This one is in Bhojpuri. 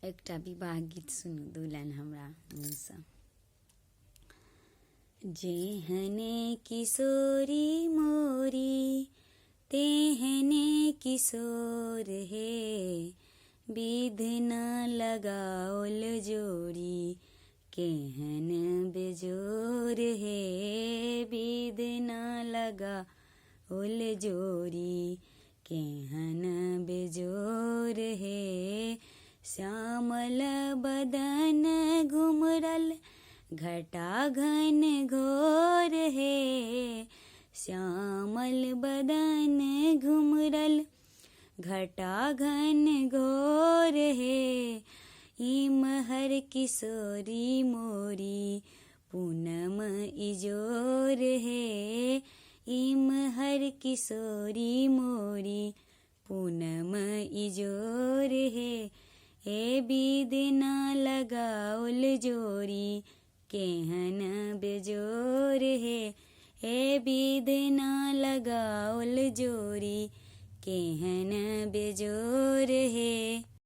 एकटा विवाह गीत सुनू दू लाइन हमरा मुँहसँ। जेहने किशोरी मोरी तेहने किशोर हे, विध न लगाओल जोड़ी केहन बेजोर हे, विध न लगाओल जोड़ी केहन बेजोर हे। श्यामल बदन घुमरल घटा घन घोर हे, श्यामल बदन घुमरल घटा घन घोर हे। इमहर किशोरी मोरी पूनम इजोर हे, इमहर किशोरी मोरी पूनम इजोर हे। ए विध न लगाओल जोड़ी केहन बेजोर हे, ए विध न लगाओल जोड़ी केहन बेजोर हे।